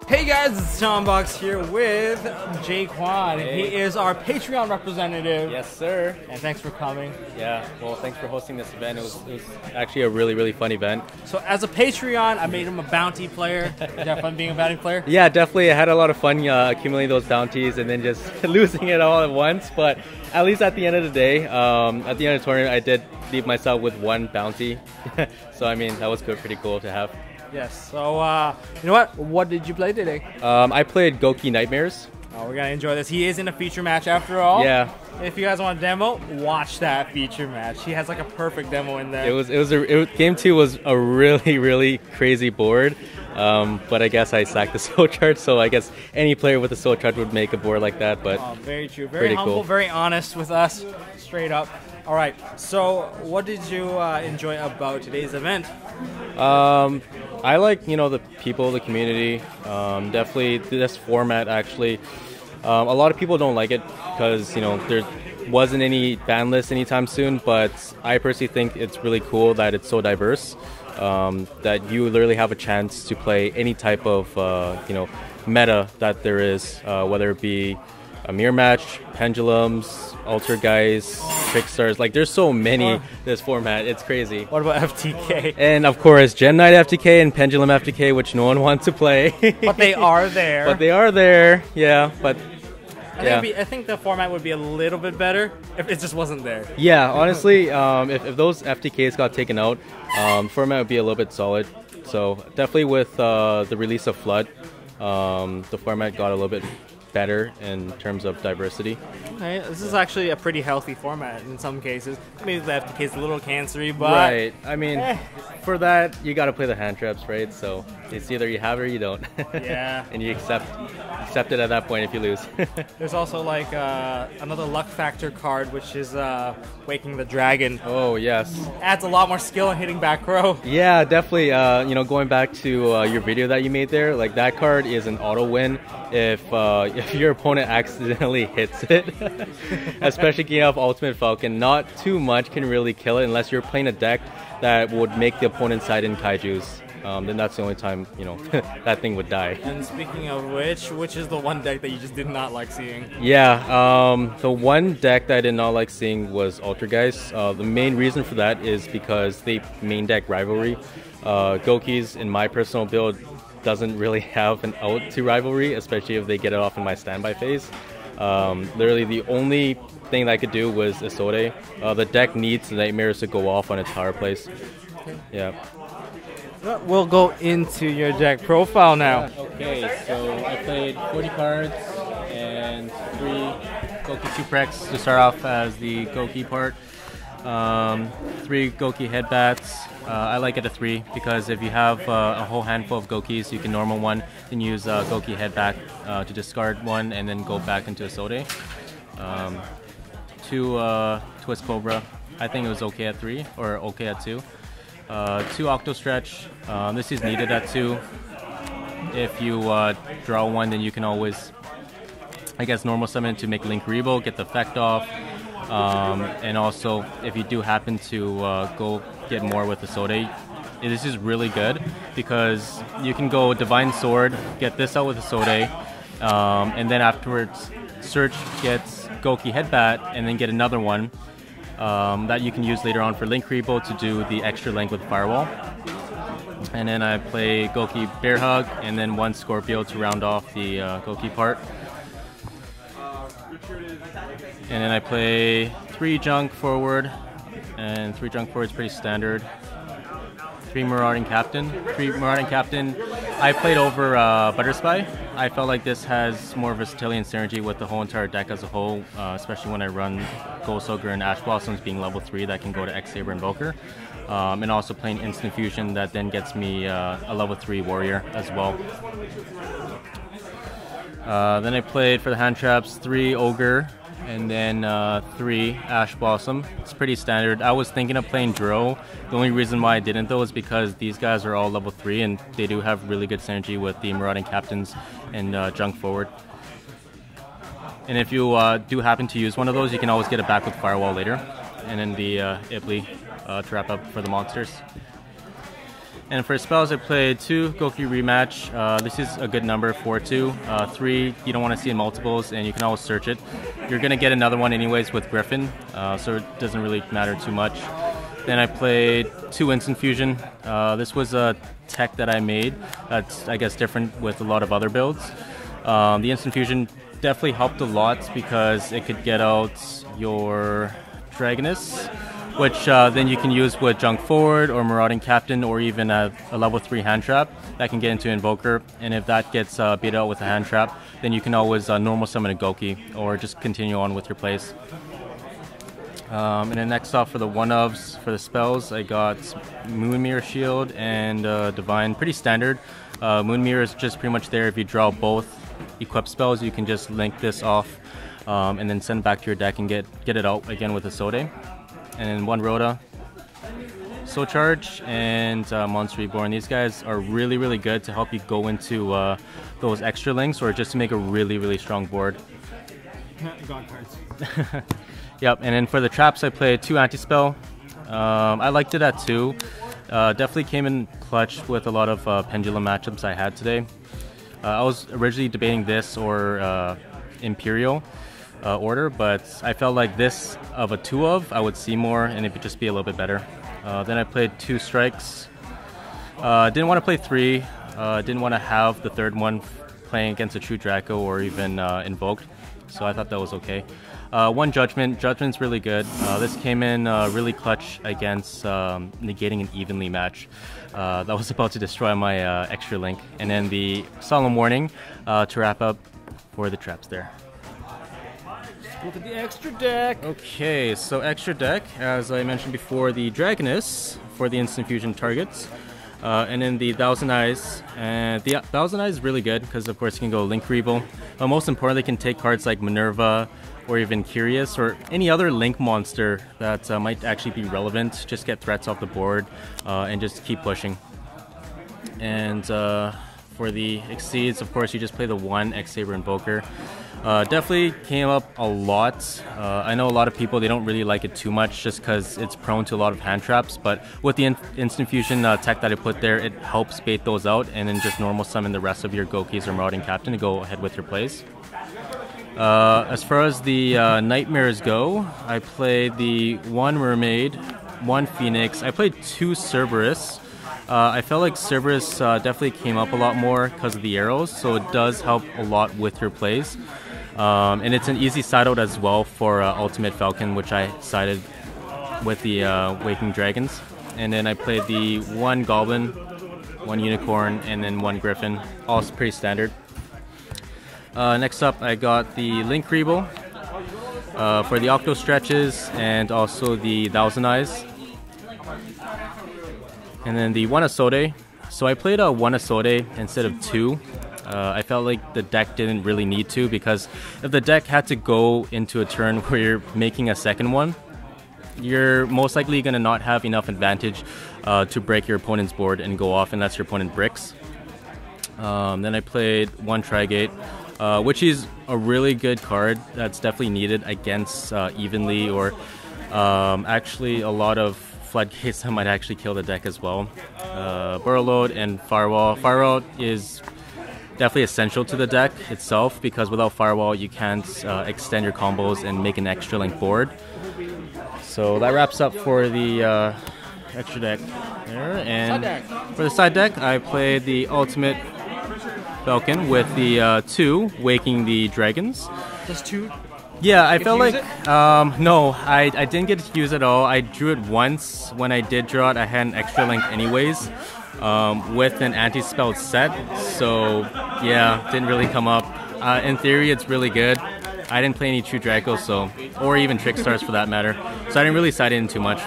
Hey guys, it's John Box here with Quan. Hey. He is our Patreon representative. Yes, sir. And thanks for coming. Yeah, well, thanks for hosting this event. It was actually a really fun event. So as a Patreon, I made him a bounty player. Did you have fun being a bounty player? Yeah, definitely. I had a lot of fun accumulating those bounties and then just losing it all at once. But at least at the end of the day, at the end of the tournament, I did leave myself with one bounty. So, I mean, that was good, pretty cool to have. Yes. So, you know what? What did you play today? I played Gouki Knightmares. Oh, we're going to enjoy this. He is in a feature match after all. Yeah. If you guys want a demo, watch that feature match. He has like a perfect demo in there. Game 2 was a really crazy board. But I guess I sacked the soul charge, so I guess any player with a soul charge would make a board like that. But very true. Very humble, cool. Very honest with us. Straight up. All right. So, what did you enjoy about today's event? I like, the people, the community. Definitely this format, actually. A lot of people don't like it because, there wasn't any ban list anytime soon, but I personally think it's really cool that it's so diverse, that you literally have a chance to play any type of, meta that there is, whether it be a mirror match, pendulums, alter guys, trickstars. Like, there's so many this format. It's crazy. What about FTK? And of course, Gem Knight FTK and Pendulum FTK, which no one wants to play. But they are there. But they are there. Yeah. But I think the format would be a little bit better if it just wasn't there. Yeah. Honestly, if those FTKs got taken out, format would be a little bit solid. So definitely with the release of Flood, the format got a little bit better in terms of diversity. Okay, this is actually a pretty healthy format in some cases. Maybe the FTK is a little cancery, but right. I mean, for that you got to play the hand traps, right? So it's either you have it or you don't. Yeah. And you accept it at that point if you lose. There's also like another luck factor card, which is Waking the Dragon. Oh yes. Adds a lot more skill in hitting back row. Yeah, definitely. Going back to your video that you made there, like that card is an auto win if your opponent accidentally hits it. Especially getting off Ultimate Falcon, not too much can really kill it unless you're playing a deck that would make the opponent side in kaijus. Then that's the only time, that thing would die. And speaking of which is the one deck that you just did not like seeing? Yeah, the one deck that I did not like seeing was Ultrageist. The main reason for that is because they main deck Rivalry. Gouki's, in my personal build, doesn't really have an out to Rivalry, especially if they get it off in my standby phase. Literally the only thing that I could do was Isode. The deck needs Nightmares to go off on its power plays. Yeah. We'll go into your deck profile now. Okay, so I played 40 cards and 3 Gouki Suprex to start off as the Gouki part. 3 Gouki Headbats. I like it a 3 because if you have a whole handful of Goukis, you can normal one, then use Gouki Headback to discard one and then go back into Isode. 2 Twist Cobra. I think it was okay at 3 or okay at 2. 2 Octo Stretch. This is needed at 2. If you draw one, then you can always, I guess, normal summon to make Link Rebo, get the effect off. And also, if you do happen to go get more with Isode, this is really good because you can go Divine Sword, get this out with Isode, and then afterwards search gets Gouki Headbat, and then get another one that you can use later on for Link Rebo to do the extra length with Firewall. And then I play Gouki Bear Hug, and then 1 Scorpio to round off the Gouki part. And then I play 3 Junk forward, and 3 Junk forward is pretty standard. 3 Marauding Captain. I played over Butterspy. I felt like this has more versatility and synergy with the whole entire deck as a whole, especially when I run Ghost Ogre and Ash Blossoms being level 3 that can go to X-Saber Invoker. And also playing Instant Fusion that then gets me a level 3 Warrior as well. Then I played for the hand traps 3 Ogre and then 3 Ash Blossom. It's pretty standard. I was thinking of playing Dro. The only reason why I didn't though is because these guys are all level 3 and they do have really good synergy with the Marauding Captains and Junk forward. And if you do happen to use one of those, you can always get it back with Firewall later. And then the Ibli to wrap up for the monsters. And for spells, I played 2 Gouki Rematch. This is a good number, 4-2. 3, you don't want to see in multiples, and you can always search it. You're going to get another one anyways with Griffin, so it doesn't really matter too much. Then I played 2 Instant Fusion. This was a tech that I made that's, I guess, different with a lot of other builds. The Instant Fusion definitely helped a lot because it could get out your Dragoness, which then you can use with Junk Forward or Marauding Captain, or even a level 3 hand trap that can get into Invoker. And if that gets beat out with a hand trap, then you can always normal summon a Gouki or just continue on with your plays. And then next off for the one-ofs, for the spells, I got Moonmirror Shield and Divine. Pretty standard. Moonmirror is just pretty much there. If you draw both equip spells, you can just link this off and then send it back to your deck and get it out again with a Sode. And then 1 Rhoda, Soul Charge, and Monster Reborn. These guys are really, really good to help you go into those extra links or just to make a really, really strong board. God cards. Yep, and then for the traps, I played 2 Anti-Spell. I liked it at 2. Definitely came in clutch with a lot of Pendulum matchups I had today. I was originally debating this or Imperial order, but I felt like this of a 2 of, I would see more and it would just be a little bit better. Then I played 2 strikes. Didn't want to play 3. Didn't want to have the third one playing against a True Draco or even Invoked, so I thought that was okay. 1 Judgment. Judgment's really good. This came in really clutch against negating an Evenly match. That was about to destroy my extra link. And then the Solemn Warning to wrap up for the traps there. Look at the extra deck. Okay, so extra deck, as I mentioned before, the Dragoness for the Instant Fusion targets. And then the Thousand Eyes. And the Thousand Eyes is really good because, of course, you can go Link Revel. But most importantly, you can take cards like Minerva or even Curious or any other Link monster that might actually be relevant. Just get threats off the board and just keep pushing. And for the Exceeds, of course, you just play the 1 X-Saber Invoker. Definitely came up a lot. I know a lot of people, they don't really like it too much just because it's prone to a lot of hand traps, but with the Instant Fusion tech that I put there, it helps bait those out and then just normal summon the rest of your Goukis or Marauding Captain to go ahead with your plays. As far as the Nightmares go, I played the 1 Mermaid, 1 Phoenix. I played 2 Cerberus. I felt like Cerberus definitely came up a lot more because of the arrows, so it does help a lot with your plays. And it's an easy side out as well for Ultimate Falcon, which I sided with the Waking Dragons. And then I played the 1 Goblin, 1 Unicorn, and then 1 Griffin. All pretty standard. Next up, I got the Link Revel for the Octo Stretches and also the Thousand Eyes. And then the 1 Asode. So I played a 1 Asode instead of 2. I felt like the deck didn't really need to, because if the deck had to go into a turn where you're making a second one, you're most likely going to not have enough advantage to break your opponent's board and go off unless your opponent bricks. Then I played 1 Trigate, which is a really good card that's definitely needed against Evenly or actually a lot of Floodgates that might actually kill the deck as well. Burrow Load and Firewall. Firewall is definitely essential to the deck itself, because without Firewall you can't extend your combos and make an extra link board. So that wraps up for the extra deck there. And for the side deck, I played the Ultimate Falcon with the 2 Waking the Dragons. Just 2? Yeah, I felt like no, I didn't get to use it all. I drew it once. When I did draw it, I had an extra link anyways with an anti-spell set. So yeah, didn't really come up. In theory, it's really good. I didn't play any True Dracos, so, or even Trickstars for that matter. So I didn't really side in too much.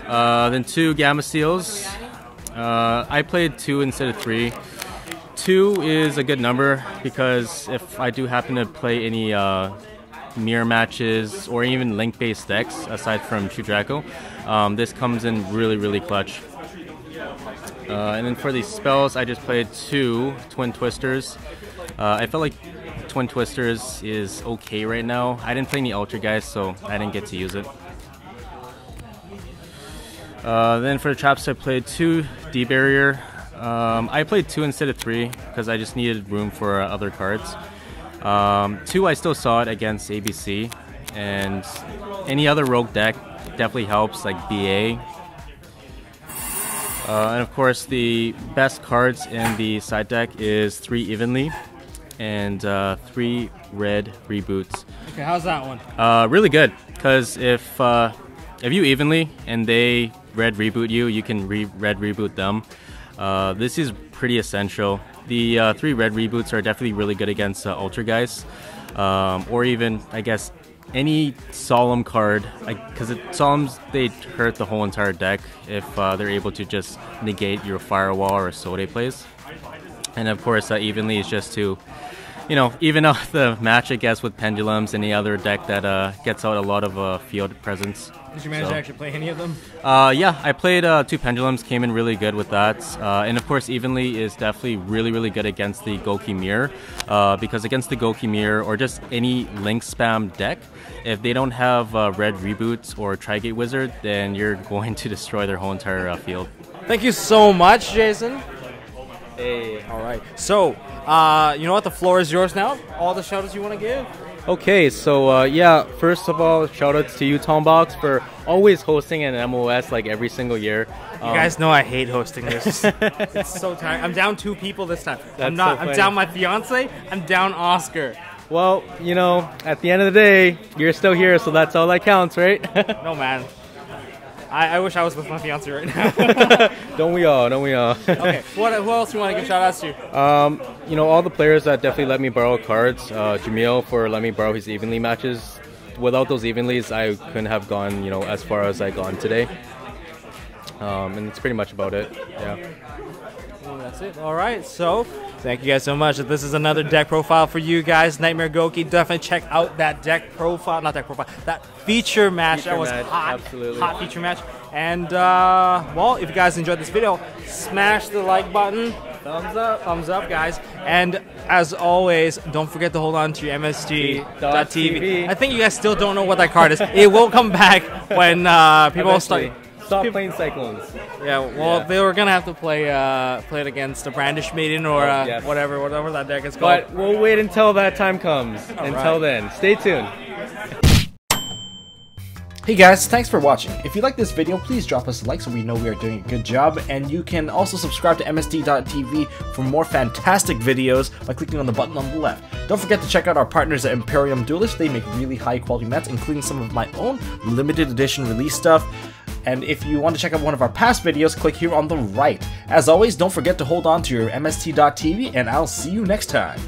Then 2 Gamma Seals. I played 2 instead of 3. 2 is a good number because if I do happen to play any mirror matches or even link-based decks aside from True Draco, this comes in really, really clutch. And then for the spells, I just played 2 Twin Twisters. I felt like Twin Twisters is okay right now. I didn't play any Ultra guys, so I didn't get to use it. Then for the traps, I played 2 D-Barrier. I played 2 instead of 3 because I just needed room for other cards. 2, I still saw it against ABC, and any other rogue deck definitely helps, like BA. And of course, the best cards in the side deck is 3 Evenly and 3 Red Reboots. Okay, how's that one? Really good, because if you Evenly and they Red Reboot you, you can Red Reboot them. This is pretty essential. The 3 Red Reboots are definitely really good against Ultra Guys, or even, I guess, any Solemn card, because Solemns, they hurt the whole entire deck if they're able to just negate your Firewall or Sode plays. And of course, Evenly is just to, you know, even out the match, I guess, with Pendulums, any other deck that gets out a lot of field presence. Did you manage to actually play any of them? Yeah, I played 2 Pendulums, came in really good with that. And of course, Evenly is definitely really good against the Gouki Mirror, because against the Gouki Mirror, or just any Link spam deck, if they don't have Red Reboots or Trigate Wizard, then you're going to destroy their whole entire field. Thank you so much, Jason. Hey. All right. So, you know what? The floor is yours now. All the shoutouts you want to give? Okay, so yeah, first of all, shoutouts to you, Tombox, for always hosting an MOS like every single year. You guys know I hate hosting this. It's so tiring. I'm down 2 people this time. I'm down my fiance. I'm down Oscar. Well, you know, at the end of the day, you're still here, so that's all that counts, right? No, man. I wish I was with my fiance right now. Don't we all? Don't we all? Okay, who else do you want to give shout outs to? You know, all the players that definitely let me borrow cards. Jamil for letting me borrow his Evenly matches. Without those Evenlys, I couldn't have gone, you know, as far as I gone today. And that's pretty much about it. Yeah. Well, that's it. All right. So, thank you guys so much. This is another deck profile for you guys. Knightmare Gouki. Definitely check out that deck profile. Not deck profile. That feature match. That was hot. Absolutely. Hot feature match. And, well, if you guys enjoyed this video, smash the like button. Thumbs up. Thumbs up, guys. And, as always, don't forget to hold on to your MST.TV. I think you guys still don't know what that card is. It will come back when people start... Stop playing Cyclones. Yeah, well, they were gonna have to play it against the Brandish Maiden or yes. whatever that deck is called. But we'll wait until that time comes. Until then, stay tuned. Hey guys, thanks for watching. If you like this video, please drop us a like so we know we are doing a good job. And you can also subscribe to MST.TV for more fantastic videos by clicking on the button on the left. Don't forget to check out our partners at Imperium Duelist. They make really high quality mats, including some of my own limited edition release stuff. And if you want to check out one of our past videos, click here on the right. As always, don't forget to hold on to your MST.TV, and I'll see you next time.